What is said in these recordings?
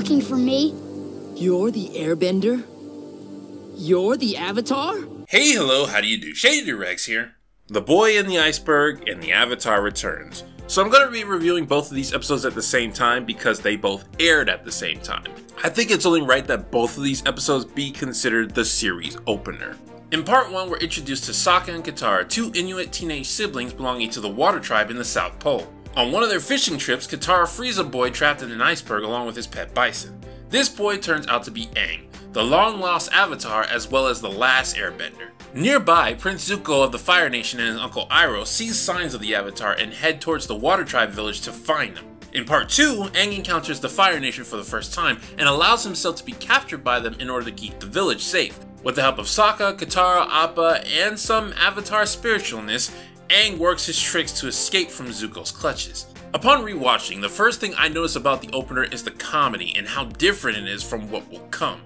looking for me? You're the Airbender? You're the Avatar? Hey, hello, how do you do? Shady Rex here. The Boy in the Iceberg and the Avatar returns. So I'm going to be reviewing both of these episodes at the same time because they both aired at the same time. I think it's only right that both of these episodes be considered the series opener. In part 1, we're introduced to Sokka and Katara, two Inuit teenage siblings belonging to the Water Tribe in the South Pole. On one of their fishing trips, Katara frees a boy trapped in an iceberg along with his pet bison. This boy turns out to be Aang, the long-lost Avatar as well as the last Airbender. Nearby, Prince Zuko of the Fire Nation and his uncle Iroh sees signs of the Avatar and head towards the Water Tribe village to find them. In part 2, Aang encounters the Fire Nation for the first time and allows himself to be captured by them in order to keep the village safe. With the help of Sokka, Katara, Appa, and some Avatar spiritualness, Aang works his tricks to escape from Zuko's clutches. Upon rewatching, the first thing I notice about the opener is the comedy and how different it is from what will come.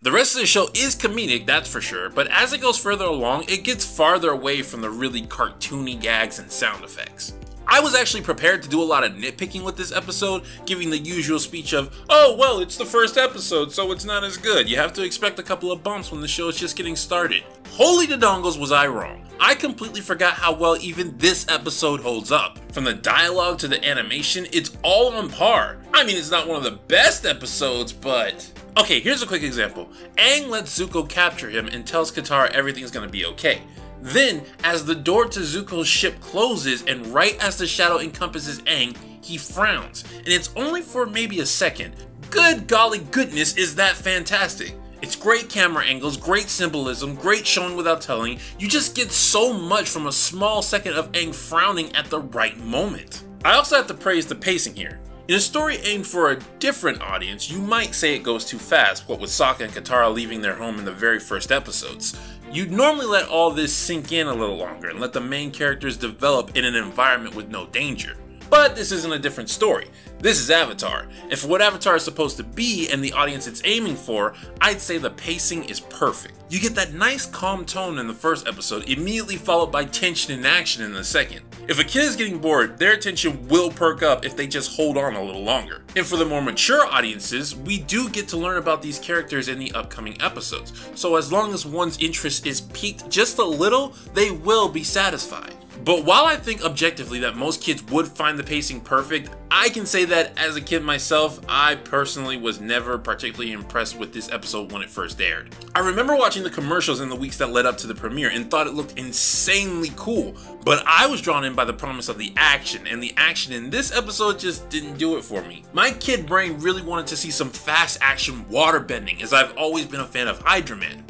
The rest of the show is comedic, that's for sure, but as it goes further along, it gets farther away from the really cartoony gags and sound effects. I was actually prepared to do a lot of nitpicking with this episode, giving the usual speech of, oh well, it's the first episode, so it's not as good. You have to expect a couple of bumps when the show is just getting started. Holy to dongles, was I wrong. I completely forgot how well even this episode holds up. From the dialogue to the animation, it's all on par. I mean, it's not one of the best episodes, but... Okay, here's a quick example. Aang lets Zuko capture him and tells Katara everything's gonna be okay. Then, as the door to Zuko's ship closes and right as the shadow encompasses Aang, he frowns, and it's only for maybe a second. Good golly goodness, is that fantastic. It's great camera angles, great symbolism, great showing without telling. You just get so much from a small second of Aang frowning at the right moment. I also have to praise the pacing here. In a story aimed for a different audience, you might say it goes too fast, what with Sokka and Katara leaving their home in the very first episodes. You'd normally let all this sink in a little longer and let the main characters develop in an environment with no danger. But this isn't a different story. This is Avatar, and for what Avatar is supposed to be and the audience it's aiming for, I'd say the pacing is perfect. You get that nice calm tone in the first episode, immediately followed by tension and action in the second. If a kid is getting bored, their attention will perk up if they just hold on a little longer. And for the more mature audiences, we do get to learn about these characters in the upcoming episodes, so as long as one's interest is piqued just a little, they will be satisfied. But while I think objectively that most kids would find the pacing perfect, I can say that as a kid myself, I personally was never particularly impressed with this episode when it first aired. I remember watching the commercials in the weeks that led up to the premiere and thought it looked insanely cool, but I was drawn in by the promise of the action, and the action in this episode just didn't do it for me. My kid brain really wanted to see some fast action waterbending, as I've always been a fan of Hydra Man.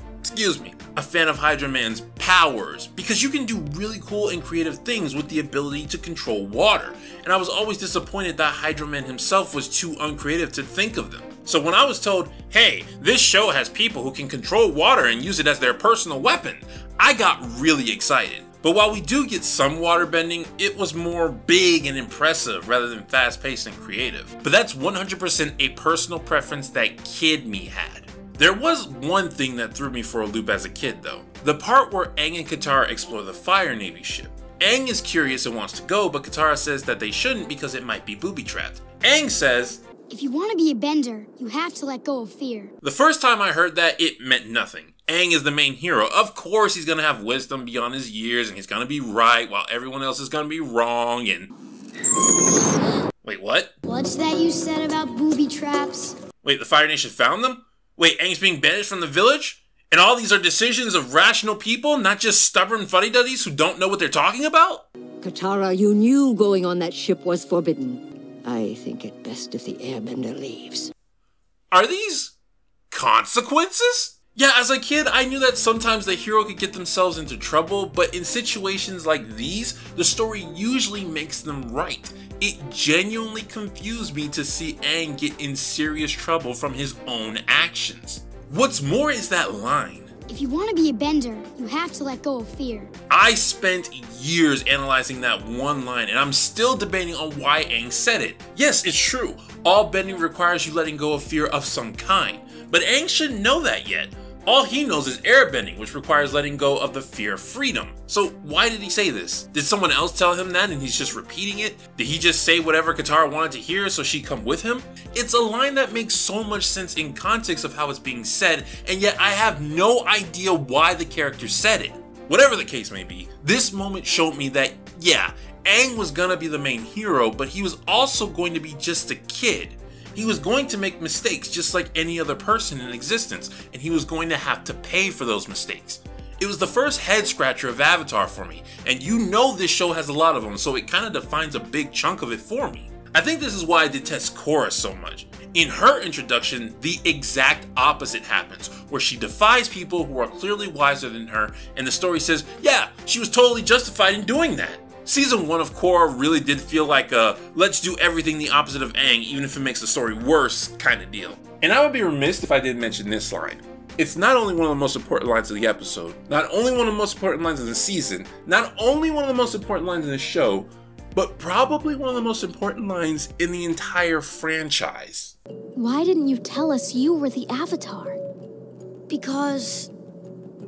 A fan of Hydra Man's powers, because you can do really cool and creative things with the ability to control water, and I was always disappointed that Hydra Man himself was too uncreative to think of them. So when I was told, hey, this show has people who can control water and use it as their personal weapon, I got really excited. But while we do get some waterbending, it was more big and impressive rather than fast-paced and creative. But that's 100% a personal preference that kid me had. There was one thing that threw me for a loop as a kid though. The part where Aang and Katara explore the Fire Navy ship. Aang is curious and wants to go, but Katara says that they shouldn't because it might be booby-trapped. Aang says, if you want to be a bender, you have to let go of fear. The first time I heard that, it meant nothing. Aang is the main hero. Of course he's gonna have wisdom beyond his years and he's gonna be right while everyone else is gonna be wrong and... Wait, what? What's that you said about booby traps? Wait, the Fire Nation found them? Wait, Aang's being banished from the village? And all these are decisions of rational people, not just stubborn fuddy-duddies who don't know what they're talking about? Katara, you knew going on that ship was forbidden. I think it best if the Airbender leaves. Are these consequences? Yeah, as a kid, I knew that sometimes the hero could get themselves into trouble, but in situations like these, the story usually makes them right. It genuinely confused me to see Aang get in serious trouble from his own actions. What's more is that line. If you want to be a bender, you have to let go of fear. I spent years analyzing that one line, and I'm still debating on why Aang said it. Yes, it's true. All bending requires you letting go of fear of some kind, but Aang shouldn't know that yet. All he knows is airbending, which requires letting go of the fear of freedom. So why did he say this? Did someone else tell him that and he's just repeating it? Did he just say whatever Katara wanted to hear so she'd come with him? It's a line that makes so much sense in context of how it's being said, and yet I have no idea why the character said it. Whatever the case may be, this moment showed me that, yeah, Aang was gonna be the main hero, but he was also going to be just a kid. He was going to make mistakes just like any other person in existence, and he was going to have to pay for those mistakes. It was the first head scratcher of Avatar for me, and you know this show has a lot of them, so it kind of defines a big chunk of it for me. I think this is why I detest Korra so much. In her introduction, the exact opposite happens, where she defies people who are clearly wiser than her, and the story says, yeah, she was totally justified in doing that. Season 1 of Korra really did feel like a let's do everything the opposite of Aang even if it makes the story worse kind of deal. And I would be remiss if I didn't mention this line. It's not only one of the most important lines of the episode, not only one of the most important lines of the season, not only one of the most important lines in the show, but probably one of the most important lines in the entire franchise. Why didn't you tell us you were the Avatar? Because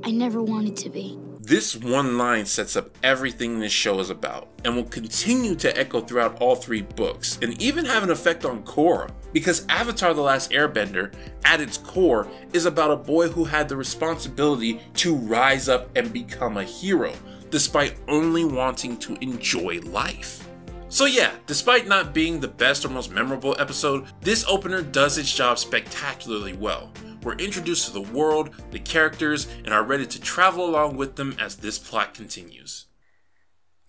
I never wanted to be. This one line sets up everything this show is about, and will continue to echo throughout all 3 books, and even have an effect on Korra, because Avatar: The Last Airbender, at its core, is about a boy who had the responsibility to rise up and become a hero, despite only wanting to enjoy life. So yeah, despite not being the best or most memorable episode, this opener does its job spectacularly well. We're introduced to the world, the characters, and are ready to travel along with them as this plot continues.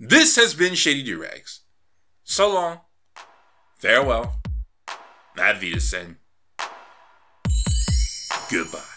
This has been Shady Durags. So long, farewell, Auf Wiedersehen, goodbye.